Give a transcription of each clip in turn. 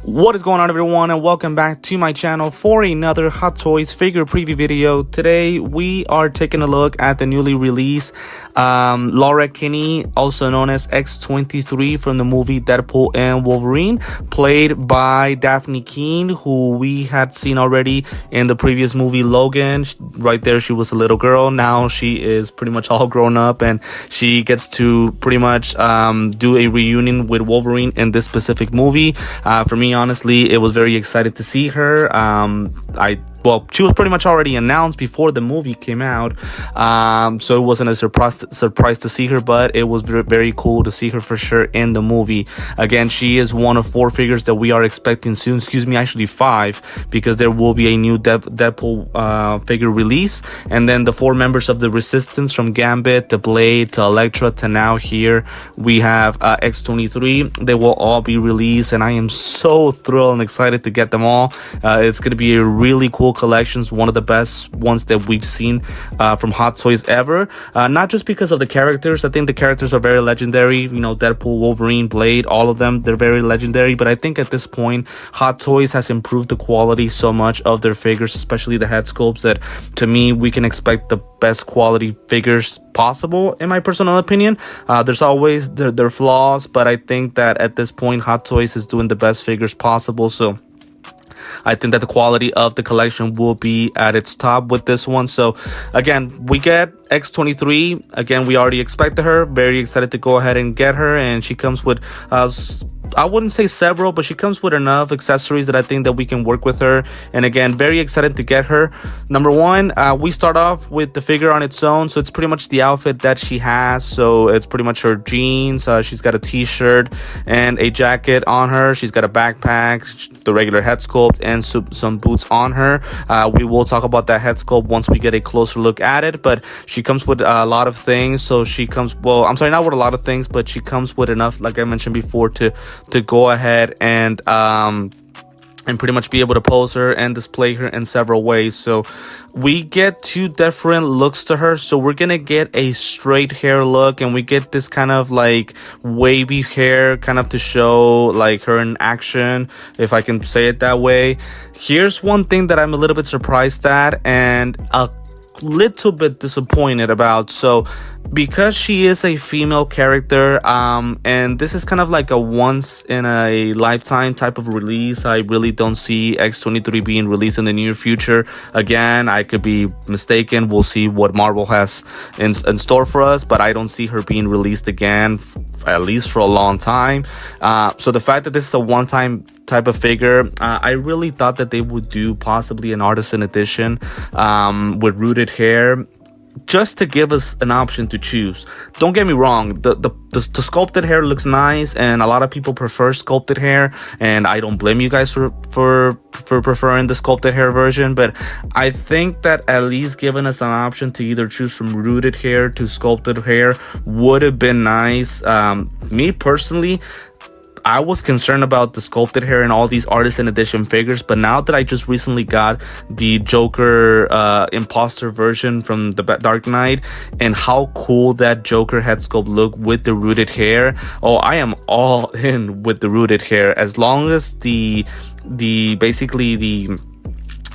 What is going on, everyone, and welcome back to my channel for another Hot Toys figure preview video. Today we are taking a look at the newly released Laura Kinney, also known as X-23 from the movie Deadpool and Wolverine, played by Daphne Keane, who we had seen already in the previous movie Logan. Right there she was a little girl. Now she is pretty much all grown up, and she gets to pretty much do a reunion with Wolverine in this specific movie. For me, honestly, it was very excited to see her. She was pretty much already announced before the movie came out, so it wasn't a surprise to see her, but it was very, very cool to see her for sure in the movie. Again, she is one of 4 figures that we are expecting soon. Actually 5, because there will be a new Deadpool figure release, and then the 4 members of the Resistance, from Gambit to Blade to Elektra to now here we have X-23. They will all be released, and I am so thrilled and excited to get them all. It's going to be a really cool collections, one of the best ones that we've seen from Hot Toys ever. Not just because of the characters. I think the characters are very legendary. You know, Deadpool, Wolverine, Blade, all of them, they're very legendary. But I think at this point, Hot Toys has improved the quality so much of their figures, especially the head sculpts, that to me, we can expect the best quality figures possible, in my personal opinion. There's always their flaws, but I think that at this point, Hot Toys is doing the best figures possible. So I think that the quality of the collection will be at its top with this one. So again, we get X-23. Again, we already expected her. Very excited to go ahead and get her. And she comes with I wouldn't say several, but she comes with enough accessories that I think that we can work with her. And again, very excited to get her. Number one, we start off with the figure on its own. So it's pretty much the outfit that she has. So it's pretty much her jeans. She's got a t-shirt and a jacket on her. She's got a backpack, the regular head sculpt, and some boots on her. We will talk about that head sculpt once we get a closer look at it. But she comes with a lot of things. So she comes, well, I'm sorry, not with a lot of things, but she comes with enough, like I mentioned before, to go ahead and pretty much be able to pose her and display her in several ways. So we get 2 different looks to her. So we're gonna get a straight hair look, and we get this kind of like wavy hair, kind of to show like her in action, if I can say it that way. Here's one thing that I'm a little bit surprised at and a little bit disappointed about. So because she is a female character, and this is kind of like a once in a lifetime type of release, I really don't see X-23 being released in the near future. Again, I could be mistaken. We'll see what Marvel has in store for us, but I don't see her being released again, at least for a long time. So the fact that this is a one-time type of figure, I really thought that they would do possibly an artisan edition with rooted hair, just to give us an option to choose. Don't get me wrong, the sculpted hair looks nice, and a lot of people prefer sculpted hair, and I don't blame you guys for preferring the sculpted hair version. But I think that at least giving us an option to either choose from rooted hair to sculpted hair would have been nice. Me personally, I was concerned about the sculpted hair and all these artisan edition figures, but now that I just recently got the Joker imposter version from the Dark Knight, and how cool that Joker head sculpt look with the rooted hair, oh, I am all in with the rooted hair. As long as the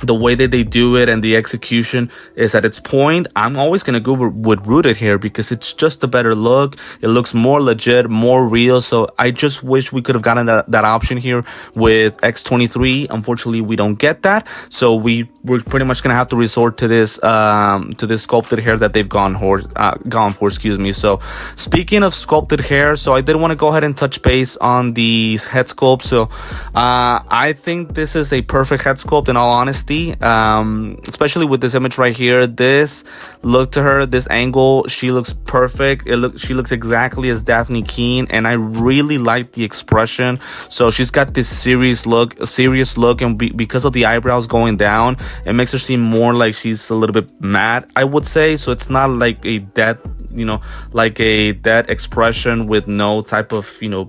way that they do it and the execution is at its point, I'm always going to go with rooted hair, because it's just a better look. It looks more legit, more real. So I just wish we could have gotten that option here with X-23. Unfortunately, we don't get that. So we're pretty much going to have to resort to this sculpted hair that they've gone for, excuse me. So speaking of sculpted hair, so I did want to go ahead and touch base on the head sculpt. So I think this is a perfect head sculpt, in all honesty. Especially with this image right here, this look to her, this angle, she looks perfect. She looks exactly as Daphne Keane, and I really like the expression. So she's got this serious look, and because of the eyebrows going down, it makes her seem more like she's a little bit mad, I would say. So it's not like a dead, like a dead expression with no type of feeling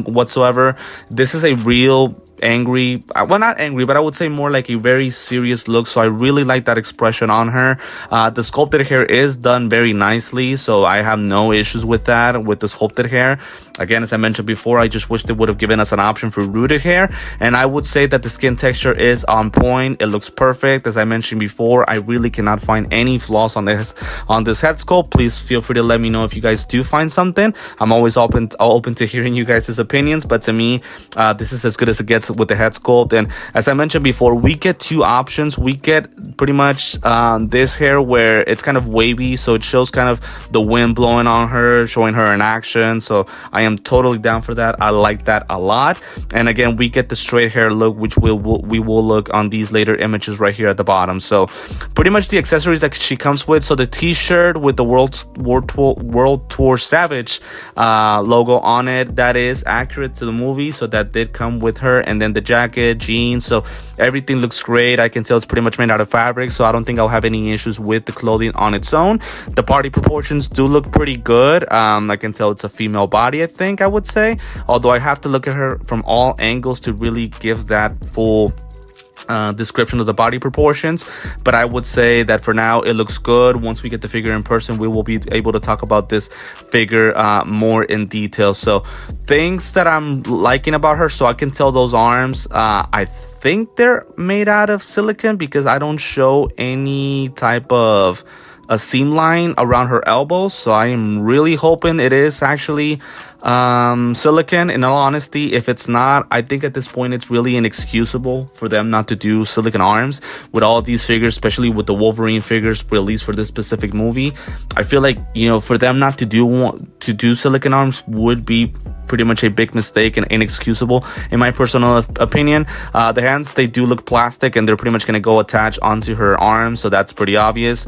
whatsoever. This is a real angry, well, not angry, but I would say more like a very serious look. So I really like that expression on her. The sculpted hair is done very nicely, so I have no issues with that, with the sculpted hair. Again, as I mentioned before, I just wish they would have given us an option for rooted hair. And I would say that the skin texture is on point. It looks perfect. As I mentioned before, I really cannot find any flaws on this head sculpt. Please feel free to let me know if you guys do find something. I'm always open to hearing you guys' opinions, but to me, this is as good as it gets with the head sculpt. And as I mentioned before, we get two options. We get pretty much this hair where it's kind of wavy, so it shows kind of the wind blowing on her, showing her in action. So I am totally down for that. I like that a lot. And again, we get the straight hair look, which we will look on these later images right here at the bottom. So pretty much the accessories that she comes with. So the t-shirt with the World Tour Savage logo on it, that is accurate to the movie, so that did come with her. And then the jacket, jeans, so everything looks great. I can tell it's pretty much made out of fabric, so I don't think I'll have any issues with the clothing on its own. The body proportions do look pretty good. I can tell it's a female body, I would say, although I have to look at her from all angles to really give that full description of the body proportions. But I would say that for now it looks good. Once we get the figure in person, we will be able to talk about this figure more in detail. So things that I'm liking about her, so I can tell those arms, I think they're made out of silicone, because I don't show any type of a seam line around her elbows, so I am really hoping it is actually silicone. In all honesty, if it's not, I think at this point it's really inexcusable for them not to do silicone arms with all these figures, especially with the Wolverine figures released for this specific movie. I feel like, for them not to do silicone arms would be pretty much a big mistake and inexcusable in my personal opinion. The hands, they do look plastic, and they're pretty much going to go attach onto her arms, so that's pretty obvious.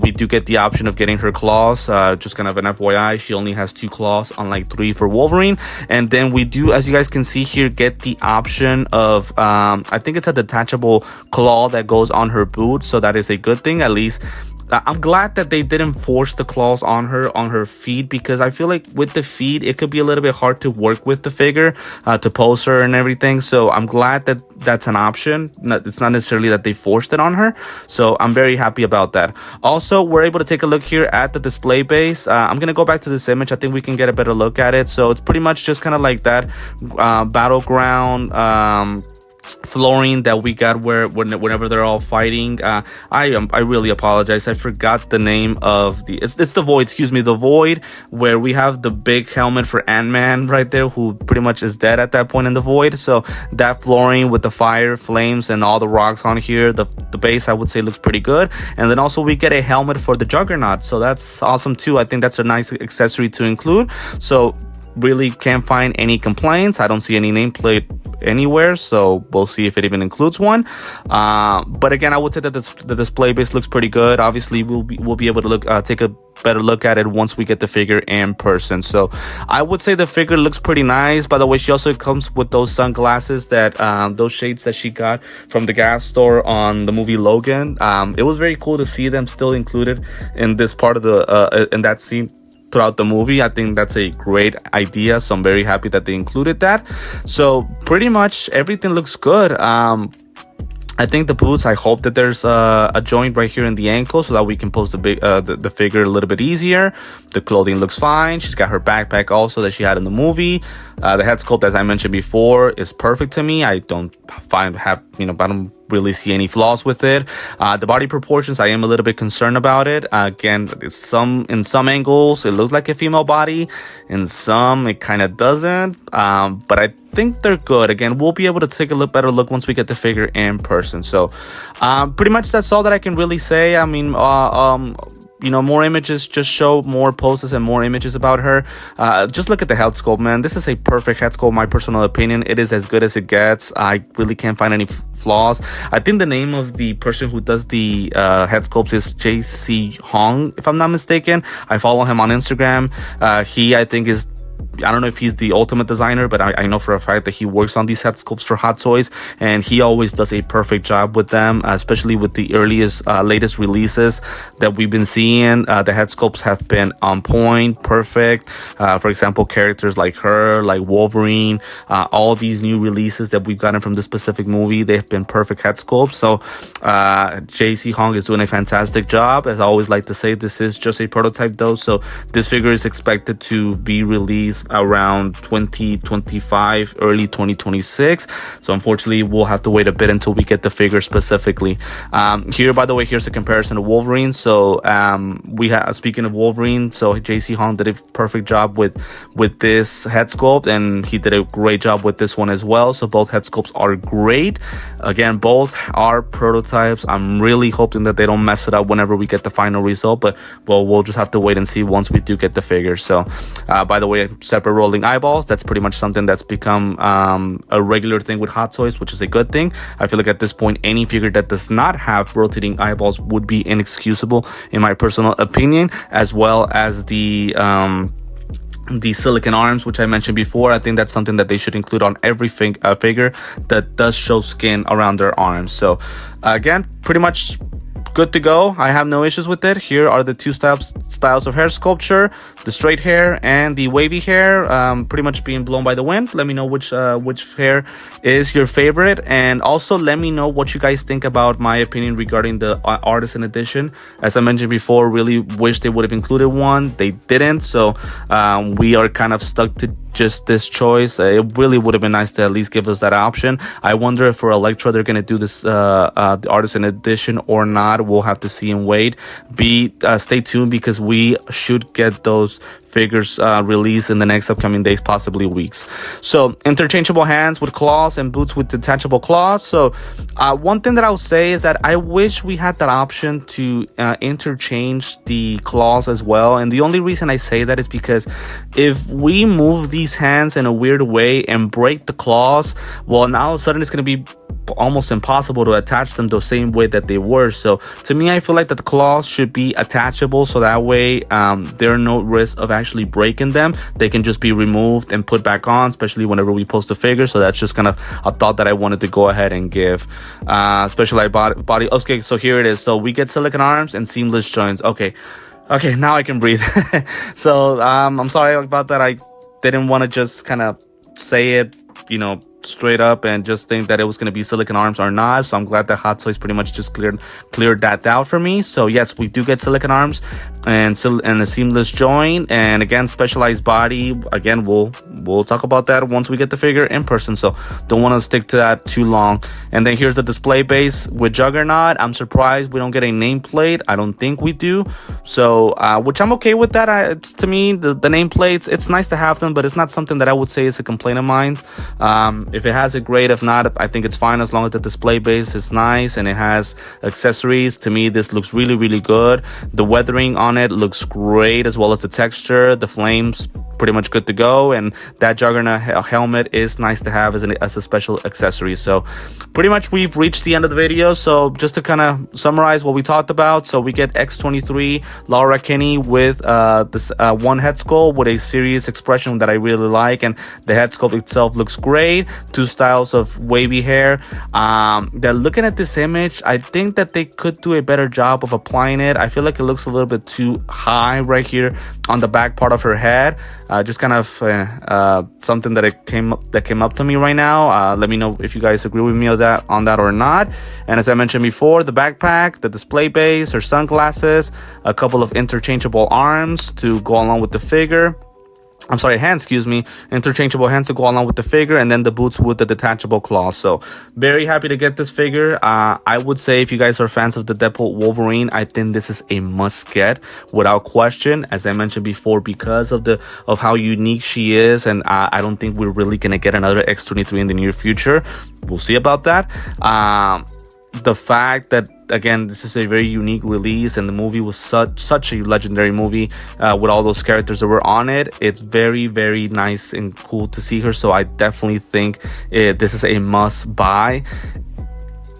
We do get the option of getting her claws, just kind of an FYI, she only has 2 claws unlike 3 for Wolverine. And then we do, as you guys can see here, get the option of I think it's a detachable claw that goes on her boot, so that is a good thing. At least I'm glad that they didn't force the claws on her feet, because I feel like with the feet it could be a little bit hard to work with the figure, to pose her and everything. So I'm glad that that's an option. It's not necessarily that they forced it on her, so I'm very happy about that. Also, we're able to take a look here at the display base. I'm gonna go back to this image. I think we can get a better look at it. So it's pretty much just kind of like that battleground flooring that we got whenever they're all fighting. I really apologize, I forgot the name of it's the Void, the Void, where we have the big helmet for Ant-Man right there, who pretty much is dead at that point in the Void. So that flooring with the fire, flames, and all the rocks on here, the base, I would say, looks pretty good. And then also we get a helmet for the Juggernaut, so that's awesome too. I think that's a nice accessory to include. So really can't find any complaints. I don't see any nameplate anywhere, so we'll see if it even includes one. But again, I would say that the display base looks pretty good. Obviously, we'll be able to take a better look at it once we get the figure in person. So I would say the figure looks pretty nice. By the way, she also comes with those sunglasses, that those shades that she got from the gas store on the movie Logan. It was very cool to see them still included in this part of the in that scene throughout the movie. I think that's a great idea, so I'm very happy that they included that. So pretty much everything looks good. I think the boots, I hope that there's a joint right here in the ankle so that we can pose the figure a little bit easier. The clothing looks fine. She's got her backpack also that she had in the movie. The head sculpt, as I mentioned before, is perfect to me. I don't really see any flaws with it. The body proportions, I am a little bit concerned about it. Again, in some angles it looks like a female body, in some it kind of doesn't, but I think they're good. Again, we'll be able to take a better look once we get the figure in person. So pretty much that's all that I can really say. I mean, more images just show more poses and more images about her. Just look at the head sculpt, man. This is a perfect head sculpt, my personal opinion. It is as good as it gets. I really can't find any flaws. I think the name of the person who does the head sculpts is JC Hong, if I'm not mistaken. I follow him on Instagram. He, I think, is I don't know if he's the ultimate designer, but I know for a fact that he works on these head sculpts for Hot Toys, and he always does a perfect job with them, especially with the latest releases that we've been seeing. The head sculpts have been on point, perfect. For example, characters like her, like Wolverine, all these new releases that we've gotten from this specific movie, they've been perfect head sculpts. So JC Hong is doing a fantastic job. As I always like to say, this is just a prototype though, so this figure is expected to be released around 2025, early 2026. So unfortunately, we'll have to wait a bit until we get the figure specifically. Here, by the way, here's a comparison to Wolverine. So speaking of Wolverine, so JC Hong did a perfect job with this head sculpt, and he did a great job with this one as well. So both head sculpts are great. Again, both are prototypes. I'm really hoping that they don't mess it up whenever we get the final result, but well, we'll just have to wait and see once we do get the figure. So by the way, separate rolling eyeballs, that's pretty much something that's become a regular thing with Hot Toys, which is a good thing. I feel like at this point, any figure that does not have rotating eyeballs would be inexcusable in my personal opinion, as well as the silicon arms, which I mentioned before. I think that's something that they should include on every figure that does show skin around their arms. So again, pretty much good to go. I have no issues with it. Here are the two styles of hair sculpture: the straight hair and the wavy hair, pretty much being blown by the wind. Let me know which hair is your favorite, and also let me know what you guys think about my opinion regarding the artisan edition. As I mentioned before, really wish they would have included one. They didn't, so we are kind of stuck to just this choice. It really would have been nice to at least give us that option. I wonder if for Electra they're going to do this the artisan edition or not. We'll have to see and wait. Stay tuned, because we should get those figures released in the next upcoming days, possibly weeks. So interchangeable hands with claws and boots with detachable claws. So one thing that I'll say is that I wish we had that option to interchange the claws as well. And the only reason I say that is because if we move these hands in a weird way and break the claws, well, now all of a sudden it's going to be almost impossible to attach them the same way that they were. So to me, I feel like that the claws should be attachable, so that way there are no risk of actually breaking them. They can just be removed and put back on, especially whenever we post a figure. So that's just kind of a thought that I wanted to go ahead and give. Specialized body. Okay, so here it is. So we get silicon arms and seamless joints. Okay, now I can breathe. So I'm sorry about that. I didn't want to just kind of say it, straight up and just think that it was going to be silicon arms or not. So I'm glad that Hot Toys pretty much just cleared that out for me. So yes, we do get silicon arms and a seamless joint, and again, specialized body. Again, we'll talk about that once we get the figure in person, so don't want to stick to that too long. And then here's the display base with Juggernaut. I'm surprised we don't get a nameplate. I don't think we do, so which I'm okay with that. It's, to me, the nameplates, it's nice to have them, but it's not something that I would say is a complaint of mine. If it has it, great. If not, I think it's fine as long as the display base is nice and it has accessories. To me, this looks really, really good. The weathering on it looks great, as well as the texture. The flames, pretty much good to go, and that Juggernaut helmet is nice to have as a special accessory. So pretty much we've reached the end of the video. So just to kind of summarize what we talked about, so we get X-23 Laura Kinney with this one head sculpt with a serious expression that I really like, and the head sculpt itself looks great. Two styles of wavy hair. That looking at this image, I think that they could do a better job of applying it. I feel like it looks a little bit too high right here on the back part of her head. Just kind of something that came up to me right now. Let me know if you guys agree with me on that or not. And as I mentioned before, the backpack, the display base, her sunglasses, a couple of interchangeable arms to go along with the figure. I'm sorry, hands, excuse me. Interchangeable hands to go along with the figure, and then the boots with the detachable claws. So very happy to get this figure. I would say if you guys are fans of the Deadpool Wolverine, I think this is a must get without question. As I mentioned before, because of how unique she is, and I don't think we're really gonna get another X-23 in the near future. We'll see about that. The fact that, again, this is a very unique release, and the movie was such a legendary movie with all those characters that were on it. It's very, very nice and cool to see her. So I definitely think this is a must buy.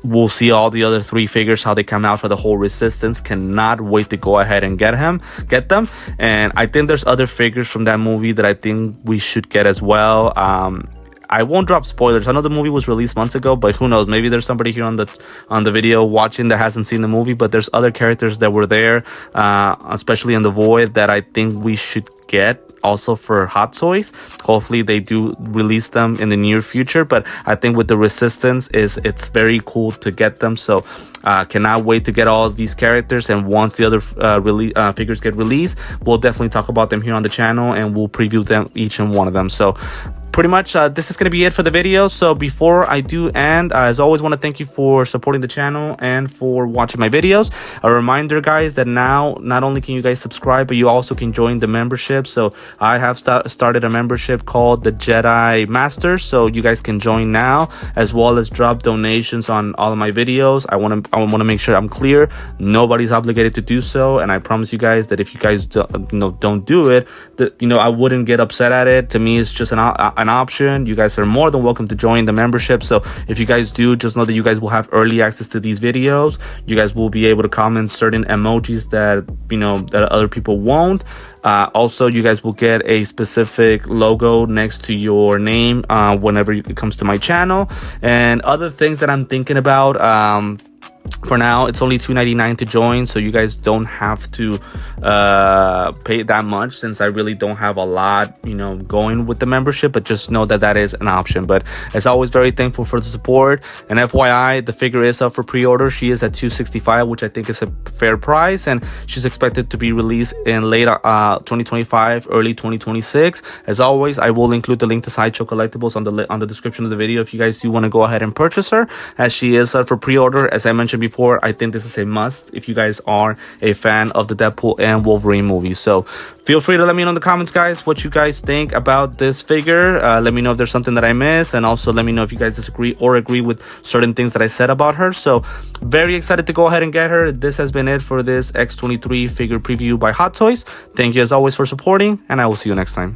we'll see all the other 3 figures, how they come out for the whole Resistance. Cannot wait to go ahead and get them. And I think there's other figures from that movie that I think we should get as well. I won't drop spoilers. I know the movie was released months ago, but who knows? Maybe there's somebody here on the video watching that hasn't seen the movie. But there's other characters that were there, especially in the Void, that I think we should get also for Hot Toys. Hopefully they do release them in the near future, but I think with the Resistance it's very cool to get them. So cannot wait to get all of these characters, and once the other figures get released, we'll definitely talk about them here on the channel, and we'll preview them, each and one of them. So pretty much this is going to be it for the video. So before I do end, as always, want to thank you for supporting the channel and for watching my videos. A reminder, guys, that now not only can you guys subscribe, but you also can join the membership. So I have started a membership called the Jedi Masters, so you guys can join now, as well as drop donations on all of my videos. I want to make sure I'm clear. Nobody's obligated to do so, and I promise you guys that if you guys don't do it, I wouldn't get upset at it. To me, it's just an option. You guys are more than welcome to join the membership. So if you guys do, just know that you guys will have early access to these videos. You guys will be able to comment certain emojis that that other people won't. Also, you guys will get a specific logo next to your name whenever it comes to my channel, and other things that I'm thinking about. For now, it's only $2.99 to join, so you guys don't have to pay that much, since I really don't have a lot going with the membership. But just know that is an option. But as always, very thankful for the support. And FYI, the figure is up for pre-order. She is at $265, which I think is a fair price, and she's expected to be released in late 2025, early 2026. As always, I will include the link to Sideshow Collectibles on the description of the video if you guys do want to go ahead and purchase her, as she is up for pre-order. As I mentioned before, I think this is a must if you guys are a fan of the Deadpool and Wolverine movies. So feel free to let me know in the comments, guys, what you guys think about this figure. Let me know if there's something that I missed, and also let me know if you guys disagree or agree with certain things that I said about her. So very excited to go ahead and get her. This has been it for this X-23 figure preview by Hot Toys. Thank you as always for supporting, and I will see you next time.